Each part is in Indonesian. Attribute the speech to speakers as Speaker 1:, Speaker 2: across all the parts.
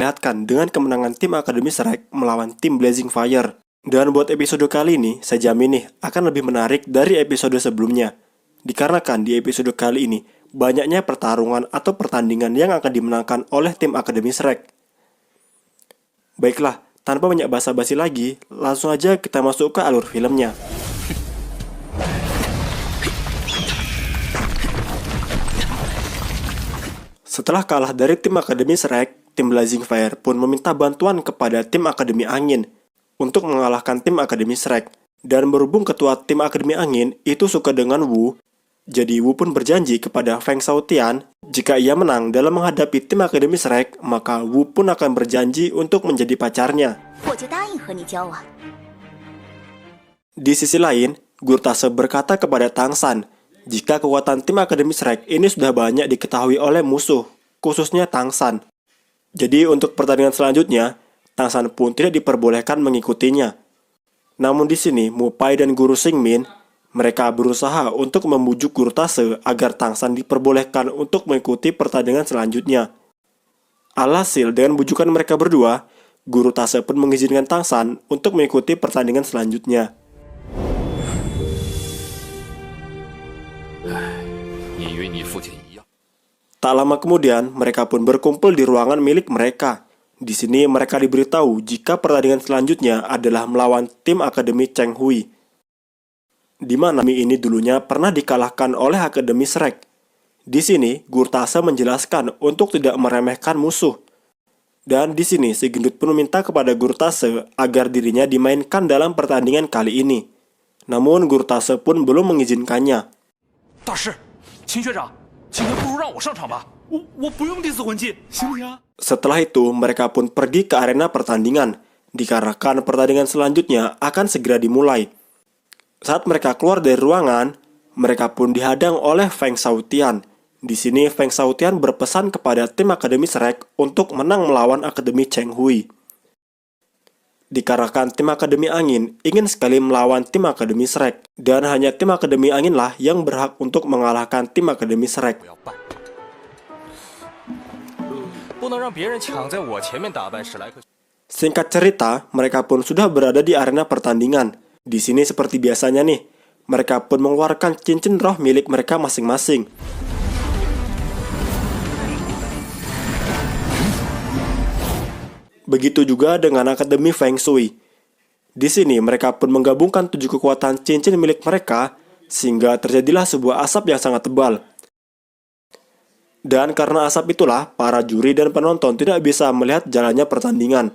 Speaker 1: diperlihatkan dengan kemenangan tim Akademi Shrek melawan tim Blazing Fire. Dan buat episode kali ini, saya jamin nih akan lebih menarik dari episode sebelumnya. Dikarenakan di episode kali ini, banyaknya pertarungan atau pertandingan yang akan dimenangkan oleh tim Akademi Shrek. Baiklah, tanpa banyak basa-basi lagi, langsung aja kita masuk ke alur filmnya. Setelah kalah dari tim Akademi Shrek, tim Blazing Fire pun meminta bantuan kepada tim Akademi Angin untuk mengalahkan tim Akademi Shrek. Dan berhubung ketua tim Akademi Angin itu suka dengan Wu, jadi Wu pun berjanji kepada Feng Shaotian jika ia menang dalam menghadapi tim Akademi Shrek, maka Wu pun akan berjanji untuk menjadi pacarnya. Di sisi lain, Gurtase berkata kepada Tang San, jika kekuatan tim Akademi Shrek ini sudah banyak diketahui oleh musuh, khususnya Tang San. Jadi untuk pertandingan selanjutnya, Tang San pun tidak diperbolehkan mengikutinya. Namun di sini, Mu Pai dan Guru Xingmin, mereka berusaha untuk membujuk Gurtase agar Tang San diperbolehkan untuk mengikuti pertandingan selanjutnya. Alhasil, dengan bujukan mereka berdua, Gurtase pun mengizinkan Tang San untuk mengikuti pertandingan selanjutnya. Tak lama kemudian, mereka pun berkumpul di ruangan milik mereka. Di sini mereka diberitahu jika pertandingan selanjutnya adalah melawan tim Akademi Cheng Hui, di mana ini dulunya pernah dikalahkan oleh Akademi Shrek. Di sini, Gurtase menjelaskan untuk tidak meremehkan musuh. Dan di sini, si gendut pun meminta kepada Gurtase agar dirinya dimainkan dalam pertandingan kali ini. Namun Gurtase pun belum mengizinkannya. Setelah itu, mereka pun pergi ke arena pertandingan, dikarenakan pertandingan selanjutnya akan segera dimulai. Saat mereka keluar dari ruangan, mereka pun dihadang oleh Feng Shaotian. Di sini, Feng Shaotian berpesan kepada tim Akademi Shrek untuk menang melawan Akademi Cheng Hui. Dikarenakan tim Akademi Angin ingin sekali melawan tim Akademi Shrek, dan hanya tim Akademi Angin lah yang berhak untuk mengalahkan tim Akademi Shrek. Singkat cerita, mereka pun sudah berada di arena pertandingan. Di sini seperti biasanya nih, mereka pun mengeluarkan cincin roh milik mereka masing-masing. Begitu juga dengan Akademi Feng Shui. Di sini mereka pun menggabungkan 7 kekuatan cincin milik mereka, sehingga terjadilah sebuah asap yang sangat tebal. Dan karena asap itulah, para juri dan penonton tidak bisa melihat jalannya pertandingan.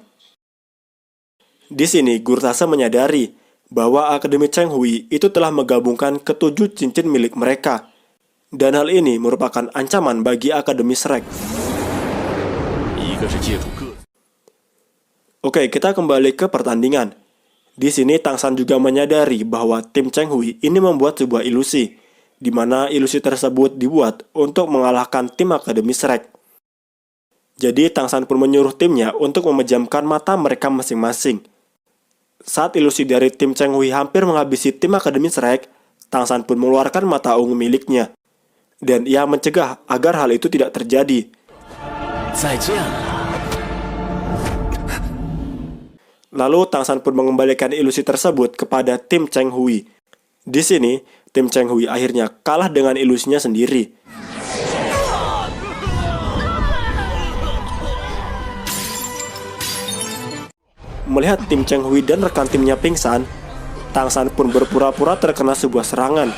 Speaker 1: Di sini, Gurtase menyadari bahwa Akademi Cheng Hui itu telah menggabungkan ke-7 cincin milik mereka. Dan hal ini merupakan ancaman bagi Akademi Shrek. Oke, kita kembali ke pertandingan. Di sini Tang San juga menyadari bahwa tim Cheng Hui ini membuat sebuah ilusi, di mana ilusi tersebut dibuat untuk mengalahkan tim Akademi Shrek. Jadi Tang San pun menyuruh timnya untuk memejamkan mata mereka masing-masing. Saat ilusi dari tim Cheng Hui hampir menghabisi tim Akademi Shrek, Tang San pun mengeluarkan mata ungu miliknya. Dan ia mencegah agar hal itu tidak terjadi. Lalu Tang San pun mengembalikan ilusi tersebut kepada tim Cheng Hui. Di sini, tim Cheng Hui akhirnya kalah dengan ilusinya sendiri. Melihat tim Cheng Hui dan rekan timnya pingsan, Tang San pun berpura-pura terkena sebuah serangan,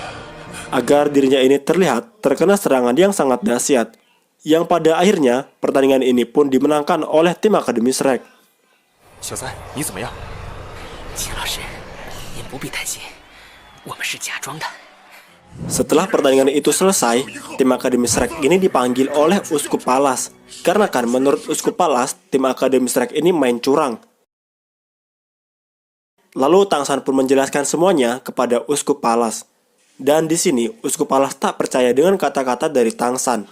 Speaker 1: agar dirinya ini terlihat terkena serangan yang sangat dahsyat, yang pada akhirnya pertandingan ini pun dimenangkan oleh tim Akademi Shrek. Setelah pertandingan itu selesai, tim Akademi Shrek ini dipanggil oleh Uskup Palas, karena kan menurut Uskup Palas, tim Akademi Shrek ini main curang. Lalu Tang San pun menjelaskan semuanya kepada Uskup Palas. Dan di sini Uskup Palas tak percaya dengan kata-kata dari Tang San.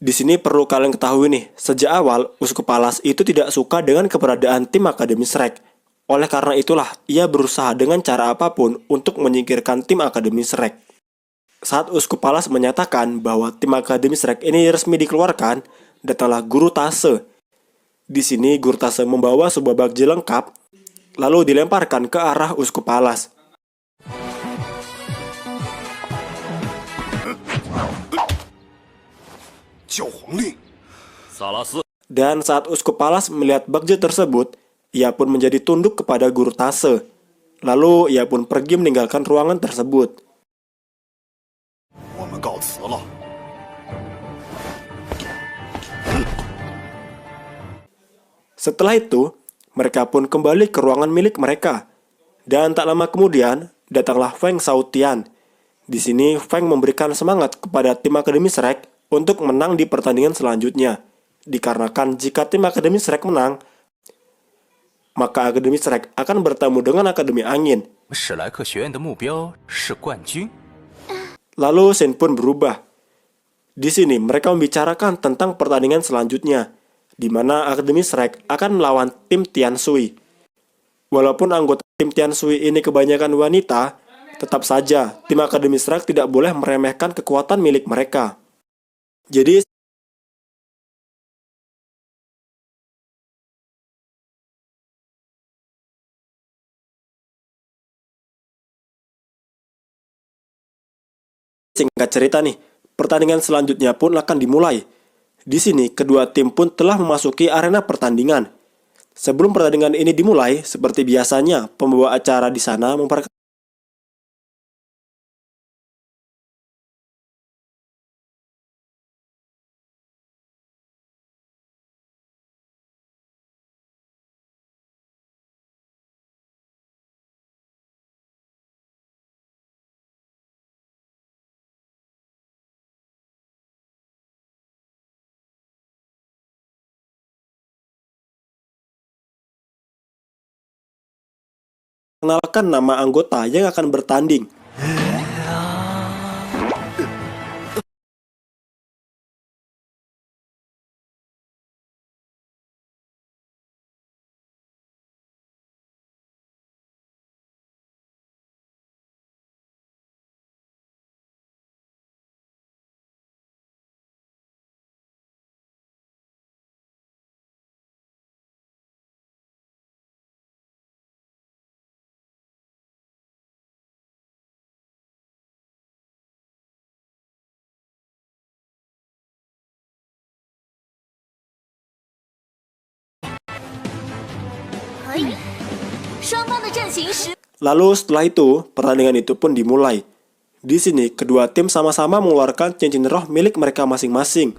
Speaker 1: Di sini perlu kalian ketahui nih, sejak awal Uskup Palas itu tidak suka dengan keberadaan tim Akademi Shrek. Oleh karena itulah, ia berusaha dengan cara apapun untuk menyingkirkan tim Akademi Shrek. Saat Uskup Palas menyatakan bahwa tim Akademi Shrek ini resmi dikeluarkan, datanglah Guru Tase. Di sini Guru Tase membawa sebuah baju lengkap, lalu dilemparkan ke arah Uskup Palas. Dan saat Uskup Palas melihat baju tersebut, ia pun menjadi tunduk kepada Guru Tase. Lalu ia pun pergi meninggalkan ruangan tersebut. Setelah itu, mereka pun kembali ke ruangan milik mereka. Dan tak lama kemudian, datanglah Feng Shaotian. Di sini, Feng memberikan semangat kepada tim Akademi Shrek untuk menang di pertandingan selanjutnya. Dikarenakan jika tim Akademi Shrek menang, maka Akademi Shrek akan bertemu dengan Akademi Angin. Lalu scene pun berubah. Di sini mereka membicarakan tentang pertandingan selanjutnya, di mana Akademi Shrek akan melawan tim Tianshui. Walaupun anggota tim Tianshui ini kebanyakan wanita, tetap saja tim Akademi Shrek tidak boleh meremehkan kekuatan milik mereka. Jadi singkat cerita nih, pertandingan selanjutnya pun akan dimulai. Di sini, kedua tim pun telah memasuki arena pertandingan. Sebelum pertandingan ini dimulai, seperti biasanya, pembawa acara di sana memperkenalkan nama anggota yang akan bertanding. Lalu setelah itu, pertandingan itu pun dimulai. Di sini, kedua tim sama-sama mengeluarkan cincin roh milik mereka masing-masing.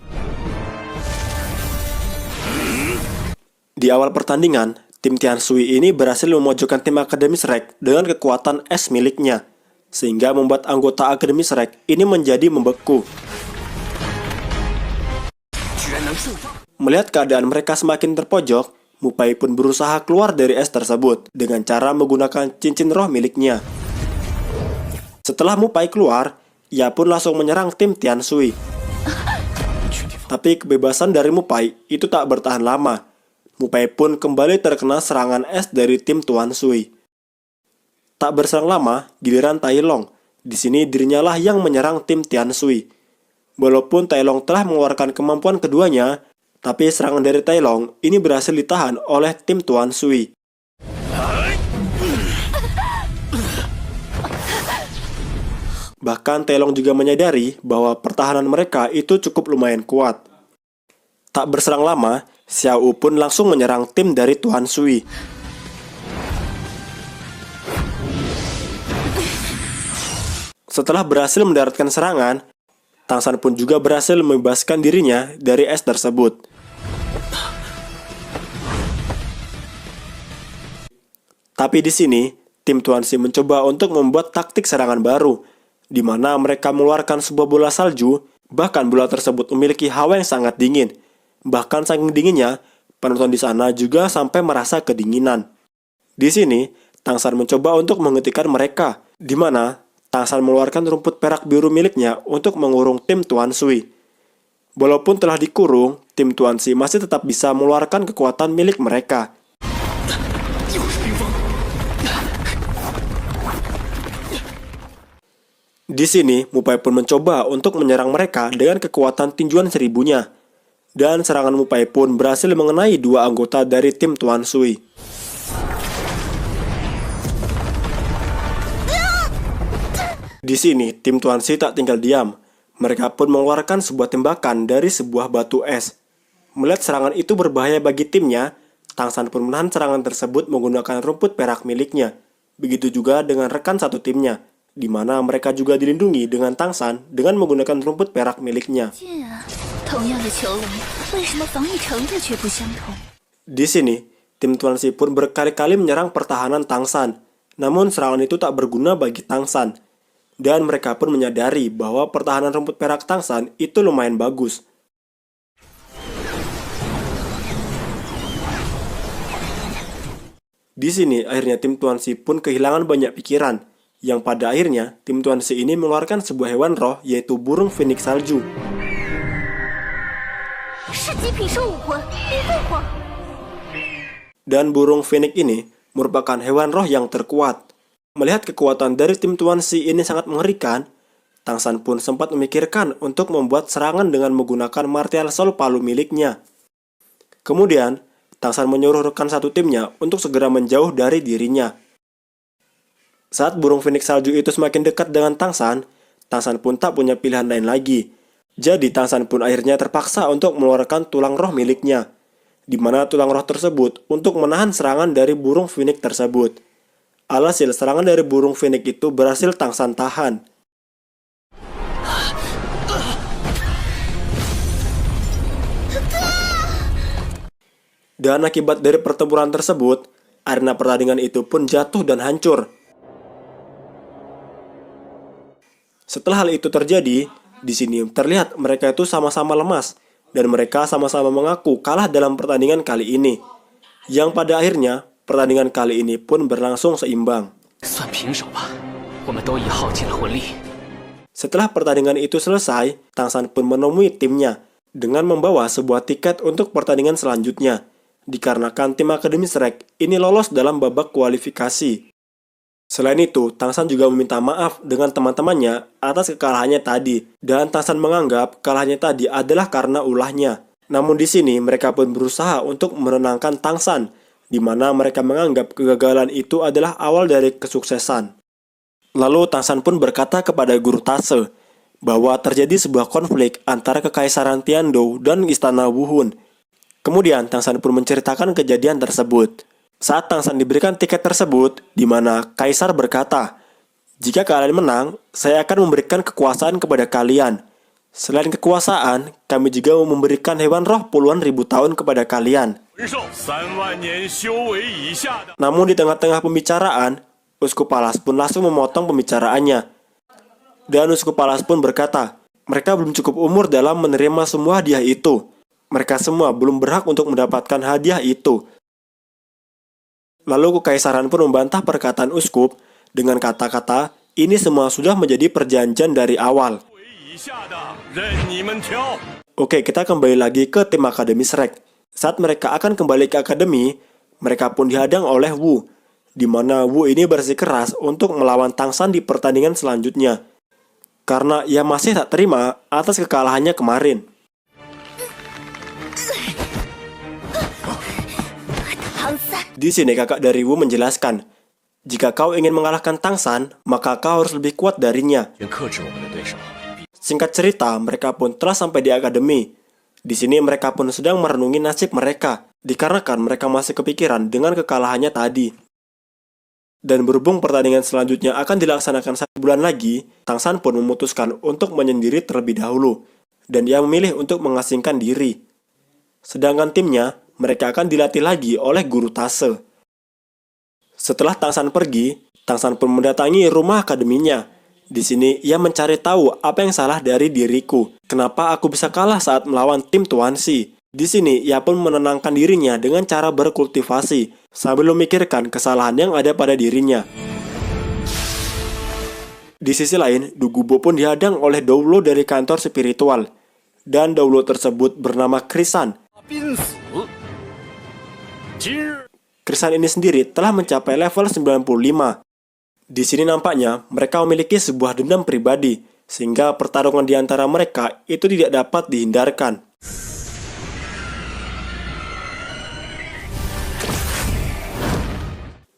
Speaker 1: Di awal pertandingan, tim Tianshui ini berhasil memojokkan tim Akademi Shrek dengan kekuatan es miliknya, sehingga membuat anggota Akademi Shrek ini menjadi membeku. Melihat keadaan mereka semakin terpojok, Mupai pun berusaha keluar dari es tersebut dengan cara menggunakan cincin roh miliknya. Setelah Mupai keluar, ia pun langsung menyerang tim Tianshui. Tapi kebebasan dari Mupai itu tak bertahan lama. Mupai pun kembali terkena serangan es dari tim Tuan Sui. Tak berselang lama, giliran Tai Long. Di sini dirinya lah yang menyerang tim Tianshui. Walaupun Tai Long telah mengeluarkan kemampuan keduanya, tapi serangan dari Tai Long ini berhasil ditahan oleh tim Tuan Sui. Bahkan Tai Long juga menyadari bahwa pertahanan mereka itu cukup lumayan kuat. Tak berselang lama, Xiao pun langsung menyerang tim dari Tuan Sui. Setelah berhasil mendaratkan serangan, Tang San pun juga berhasil membebaskan dirinya dari es tersebut. Tapi di sini, tim Tuan Sui mencoba untuk membuat taktik serangan baru, di mana mereka mengeluarkan sebuah bola salju, bahkan bola tersebut memiliki hawa yang sangat dingin. Bahkan saking dinginnya, penonton di sana juga sampai merasa kedinginan. Di sini, Tang San mencoba untuk menghentikan mereka, di mana Tang San mengeluarkan rumput perak biru miliknya untuk mengurung tim Tuan Sui. Walaupun telah dikurung, tim Tuan Sui masih tetap bisa mengeluarkan kekuatan milik mereka. Di sini, Mupai pun mencoba untuk menyerang mereka dengan kekuatan tinjuan seribunya. Dan serangan Mupai pun berhasil mengenai dua anggota dari tim Tuan Sui. Di sini, tim Tuan Sui tak tinggal diam. Mereka pun mengeluarkan sebuah tembakan dari sebuah batu es. Melihat serangan itu berbahaya bagi timnya, Tang San pun menahan serangan tersebut menggunakan rumput perak miliknya. Begitu juga dengan rekan satu timnya, di mana mereka juga dilindungi dengan Tang San dengan menggunakan rumput perak miliknya. Di sini, tim Tuan Sui pun berkali-kali menyerang pertahanan Tang San. Namun serangan itu tak berguna bagi Tang San. Dan mereka pun menyadari bahwa pertahanan rumput perak Tang San itu lumayan bagus. Di sini, akhirnya tim Tuan Sui pun kehilangan banyak pikiran, yang pada akhirnya tim Tuan Sui ini mengeluarkan sebuah hewan roh, yaitu burung phoenix salju. Dan burung phoenix ini merupakan hewan roh yang terkuat. Melihat kekuatan dari tim Tuan Sui ini sangat mengerikan, Tang San pun sempat memikirkan untuk membuat serangan dengan menggunakan martial soul palu miliknya. Kemudian, Tang San menyuruh rekan satu timnya untuk segera menjauh dari dirinya. Saat burung phoenix salju itu semakin dekat dengan Tang San pun tak punya pilihan lain lagi. Jadi Tang San pun akhirnya terpaksa untuk mengeluarkan tulang roh miliknya, di mana tulang roh tersebut untuk menahan serangan dari burung phoenix tersebut. Alhasil serangan dari burung phoenix itu berhasil Tang San tahan. Dan akibat dari pertempuran tersebut, arena pertandingan itu pun jatuh dan hancur. Setelah hal itu terjadi, di sini terlihat mereka itu sama-sama lemas, dan mereka sama-sama mengaku kalah dalam pertandingan kali ini. Yang pada akhirnya, pertandingan kali ini pun berlangsung seimbang. Setelah pertandingan itu selesai, Tang San pun menemui timnya dengan membawa sebuah tiket untuk pertandingan selanjutnya. Dikarenakan tim Akademi Shrek ini lolos dalam babak kualifikasi. Selain itu, Tang San juga meminta maaf dengan teman-temannya atas kekalahannya tadi, dan Tang San menganggap kalahnya tadi adalah karena ulahnya. Namun di sini mereka pun berusaha untuk menenangkan Tang San, di mana mereka menganggap kegagalan itu adalah awal dari kesuksesan. Lalu Tang San pun berkata kepada Guru Tase bahwa terjadi sebuah konflik antara Kekaisaran Tiandou dan Istana Wuhun. Kemudian Tang San pun menceritakan kejadian tersebut. Saat Tang San diberikan tiket tersebut, di mana Kaisar berkata, "Jika kalian menang, saya akan memberikan kekuasaan kepada kalian. Selain kekuasaan, kami juga mau memberikan hewan roh puluhan ribu tahun kepada kalian." Namun di tengah-tengah pembicaraan, Uskup Palas pun langsung memotong pembicaraannya. Dan Uskup Palas pun berkata, mereka belum cukup umur dalam menerima semua hadiah itu. Mereka semua belum berhak untuk mendapatkan hadiah itu. Lalu Kekaisaran pun membantah perkataan Uskup dengan kata-kata, ini semua sudah menjadi perjanjian dari awal. Oke, kita kembali lagi ke tim Akademi Shrek. Saat mereka akan kembali ke Akademi, mereka pun dihadang oleh Wu, di mana Wu ini bersikeras untuk melawan Tang San di pertandingan selanjutnya, karena ia masih tak terima atas kekalahannya kemarin. Di sini kakak dari Wu menjelaskan, jika kau ingin mengalahkan Tang San, maka kau harus lebih kuat darinya. Singkat cerita, mereka pun telah sampai di akademi. Di sini mereka pun sedang merenungi nasib mereka, dikarenakan mereka masih kepikiran dengan kekalahannya tadi. Dan berhubung pertandingan selanjutnya akan dilaksanakan 1 bulan lagi, Tang San pun memutuskan untuk menyendiri terlebih dahulu, dan ia memilih untuk mengasingkan diri. Sedangkan timnya, mereka akan dilatih lagi oleh Guru Tase. Setelah Tang San pergi, Tang San pun mendatangi rumah akademinya. Di sini ia mencari tahu apa yang salah dari diriku. Kenapa aku bisa kalah saat melawan tim Tuan Sui? Di sini ia pun menenangkan dirinya dengan cara berkultivasi sambil memikirkan kesalahan yang ada pada dirinya. Di sisi lain, Dugubo pun dihadang oleh Doulo dari kantor spiritual. Dan Doulo tersebut bernama Krisan. Krisan ini sendiri telah mencapai level 95. Di sini nampaknya mereka memiliki sebuah dendam pribadi, sehingga pertarungan di antara mereka itu tidak dapat dihindarkan.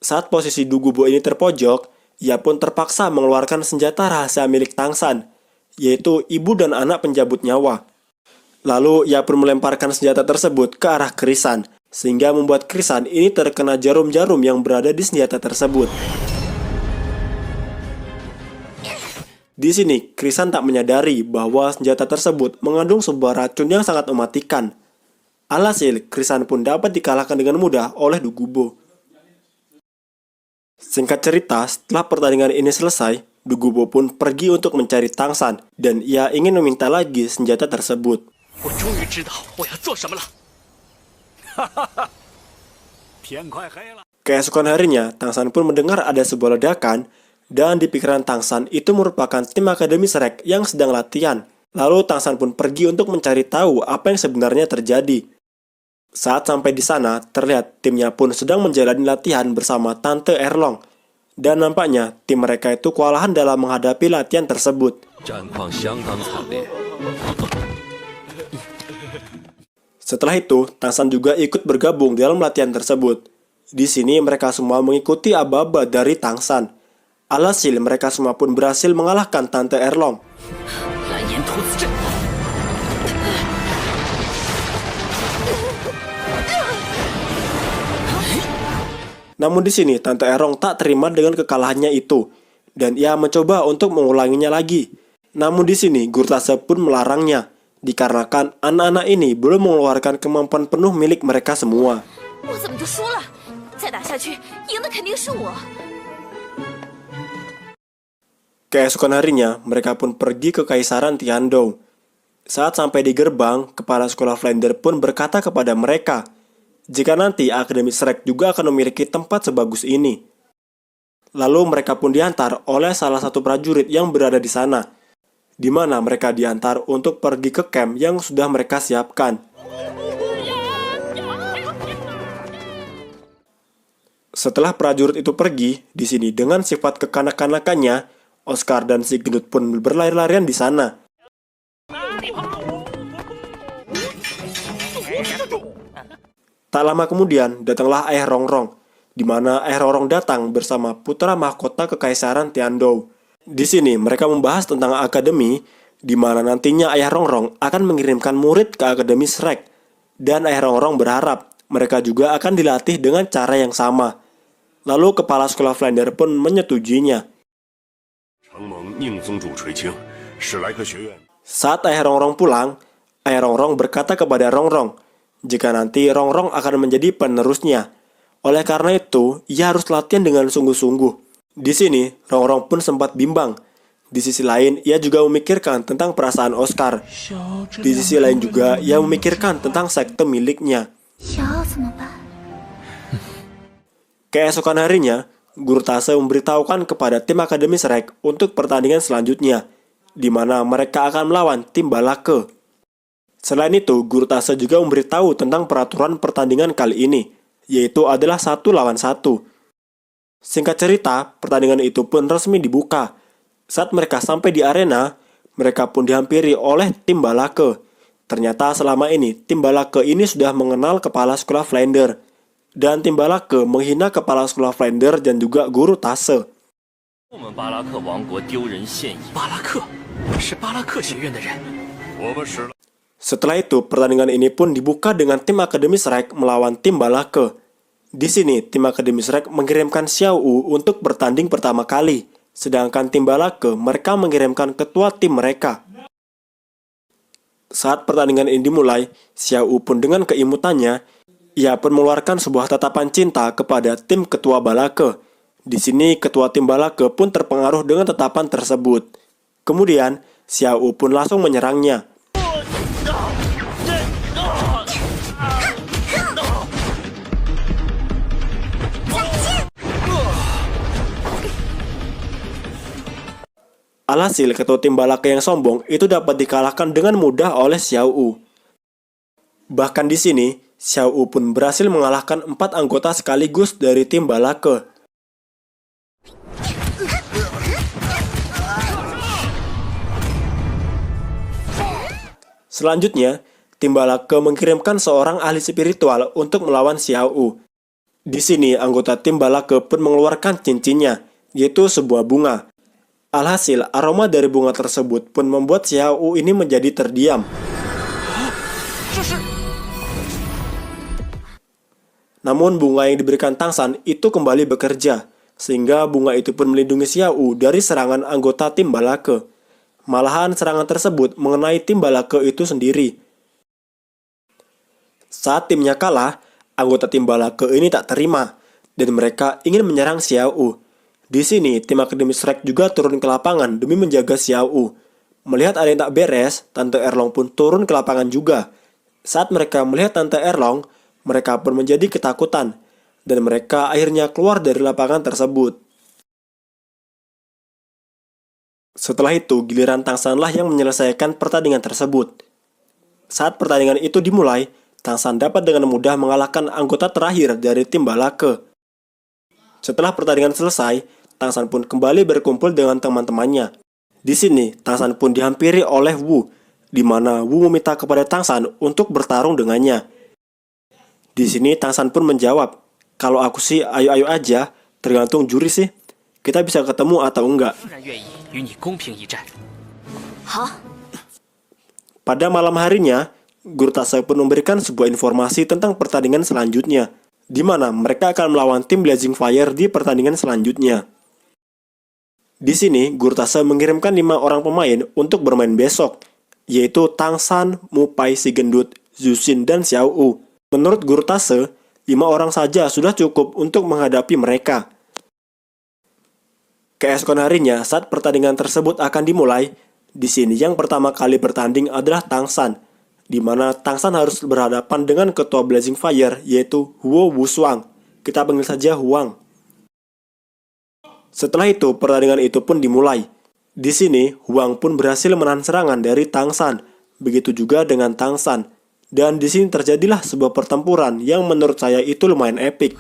Speaker 1: Saat posisi Du Gubo ini terpojok, ia pun terpaksa mengeluarkan senjata rahasia milik Tangsan, yaitu ibu dan anak penjabut nyawa. Lalu ia pun melemparkan senjata tersebut ke arah Krisan, sehingga membuat Krisan ini terkena jarum-jarum yang berada di senjata tersebut. Di sini, Krisan tak menyadari bahwa senjata tersebut mengandung sebuah racun yang sangat mematikan. Alhasil, Krisan pun dapat dikalahkan dengan mudah oleh Du Gubo. Singkat cerita, setelah pertandingan ini selesai, Du Gubo pun pergi untuk mencari Tangsan, dan ia ingin meminta lagi senjata tersebut. Keesokan harinya, Tangsan pun mendengar ada sebuah ledakan, dan di pikiran Tangsan itu merupakan tim Akademi Shrek yang sedang latihan. Lalu Tangsan pun pergi untuk mencari tahu apa yang sebenarnya terjadi. Saat sampai di sana, terlihat timnya pun sedang menjalani latihan bersama Tante Erlong. Dan nampaknya tim mereka itu kewalahan dalam menghadapi latihan tersebut. Setelah itu, Tangsan juga ikut bergabung dalam latihan tersebut. Di sini mereka semua mengikuti aba-aba dari Tangsan. Alhasil mereka semua pun berhasil mengalahkan Tante Erlong. Namun di sini Tante Erlong tak terima dengan kekalahannya itu, dan ia mencoba untuk mengulanginya lagi. Namun di sini Gurtase pun melarangnya, dikarenakan anak-anak ini belum mengeluarkan kemampuan penuh milik mereka semua. Keesokan harinya, mereka pun pergi ke Kaisaran Tiandou. Saat sampai di gerbang, kepala sekolah Flounder pun berkata kepada mereka, jika nanti Akademi Shrek juga akan memiliki tempat sebagus ini. Lalu mereka pun diantar oleh salah satu prajurit yang berada di sana, di mana mereka diantar untuk pergi ke camp yang sudah mereka siapkan. Setelah prajurit itu pergi, di sini dengan sifat kekanak-kanakannya, Oscar dan si gendut pun berlari-larian di sana. Tak lama kemudian, datanglah Ayah Rongrong, di mana Ayah Rongrong datang bersama putra mahkota Kekaisaran Tiandou. Di sini mereka membahas tentang akademi, di mana nantinya Ayah Rongrong akan mengirimkan murid ke Akademi Shrek, dan Ayah Rongrong berharap mereka juga akan dilatih dengan cara yang sama. Lalu kepala sekolah Flounder pun menyetujuinya. Saat Ayah Rongrong pulang, Ayah Rongrong berkata kepada Rongrong, jika nanti Rongrong akan menjadi penerusnya. Oleh karena itu, ia harus latihan dengan sungguh-sungguh. Di sini, Rongrong pun sempat bimbang. Di sisi lain, ia juga memikirkan tentang perasaan Oscar. Di sisi lain juga, ia memikirkan tentang sekte miliknya. Keesokan harinya, Gurtase memberitahukan kepada tim Akademi Shrek untuk pertandingan selanjutnya, di mana mereka akan melawan tim Balake. Selain itu, Gurtase juga memberitahu tentang peraturan pertandingan kali ini, yaitu adalah 1 lawan 1. Singkat cerita, pertandingan itu pun resmi dibuka. Saat mereka sampai di arena, mereka pun dihampiri oleh tim Balake. Ternyata selama ini, tim Balake ini sudah mengenal kepala sekolah Flounder. Dan tim Balake menghina kepala sekolah Flounder dan juga guru Tase. Setelah itu, pertandingan ini pun dibuka dengan tim Akademi Shrek melawan tim Balake. Di sini, tim Akademi Shrek mengirimkan Xiao Wu untuk bertanding pertama kali, sedangkan tim Balake mereka mengirimkan ketua tim mereka. Saat pertandingan ini dimulai, Xiao Wu pun dengan keimutannya, ia pun mengeluarkan sebuah tatapan cinta kepada tim ketua Balake. Di sini, ketua tim Balake pun terpengaruh dengan tatapan tersebut. Kemudian, Xiao Wu pun langsung menyerangnya. Alhasil, ketua tim Balake yang sombong itu dapat dikalahkan dengan mudah oleh Xiao Wu. Bahkan di sini, Xiao Wu pun berhasil mengalahkan 4 anggota sekaligus dari tim Balake. Selanjutnya, tim Balake mengirimkan seorang ahli spiritual untuk melawan Xiao U. Di sini, anggota tim Balake pun mengeluarkan cincinnya, yaitu sebuah bunga. Alhasil, aroma dari bunga tersebut pun membuat Xiao U ini menjadi terdiam. Namun bunga yang diberikan Tang San itu kembali bekerja, sehingga bunga itu pun melindungi Xiao U dari serangan anggota tim Balake. Malahan serangan tersebut mengenai tim Balake itu sendiri. Saat timnya kalah, anggota tim Balake ini tak terima, dan mereka ingin menyerang Xiao U. Di sini, tim Akademi Shrek juga turun ke lapangan demi menjaga Xiao U. Melihat ada yang tak beres, Tante Erlong pun turun ke lapangan juga. Saat mereka melihat Tante Erlong, mereka pun menjadi ketakutan, dan mereka akhirnya keluar dari lapangan tersebut. Setelah itu, giliran Tang San lah yang menyelesaikan pertandingan tersebut. Saat pertandingan itu dimulai, Tang San dapat dengan mudah mengalahkan anggota terakhir dari tim Balake. Setelah pertandingan selesai, Tang San pun kembali berkumpul dengan teman-temannya. Di sini, Tang San pun dihampiri oleh Wu, di mana Wu meminta kepada Tang San untuk bertarung dengannya. Di sini Tang San pun menjawab, "Kalau aku sih ayo-ayo aja, tergantung juri sih. Kita bisa ketemu atau enggak." Pada malam harinya, Guru Tase pun memberikan sebuah informasi tentang pertandingan selanjutnya, di mana mereka akan melawan tim Blazing Fire di pertandingan selanjutnya. Di sini, Guru Tase mengirimkan 5 orang pemain untuk bermain besok, yaitu Tang San, Mupai si gendut, Zuxin, dan Xiao U. Menurut Guru Tase, 5 orang saja sudah cukup untuk menghadapi mereka. Keesokan harinya, saat pertandingan tersebut akan dimulai, di sini yang pertama kali bertanding adalah Tang San, di mana Tang San harus berhadapan dengan ketua Blazing Fire, yaitu Huo Wushuang. Kita panggil saja Huang. Setelah itu, pertandingan itu pun dimulai. Di sini, Huang pun berhasil menahan serangan dari Tang San, begitu juga dengan Tang San. Dan di sini terjadilah sebuah pertempuran yang menurut saya itu lumayan epik.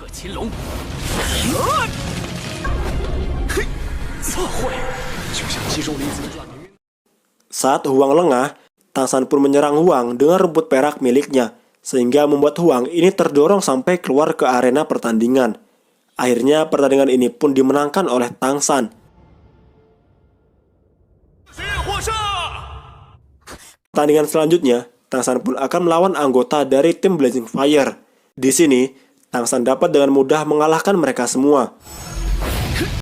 Speaker 1: Saat Huang lengah, Tang San pun menyerang Huang dengan rumput perak miliknya, sehingga membuat Huang ini terdorong sampai keluar ke arena pertandingan. Akhirnya pertandingan ini pun dimenangkan oleh Tang San. Pertandingan selanjutnya, Tang San pun akan melawan anggota dari tim Blazing Fire. Di sini, Tang San dapat dengan mudah mengalahkan mereka semua.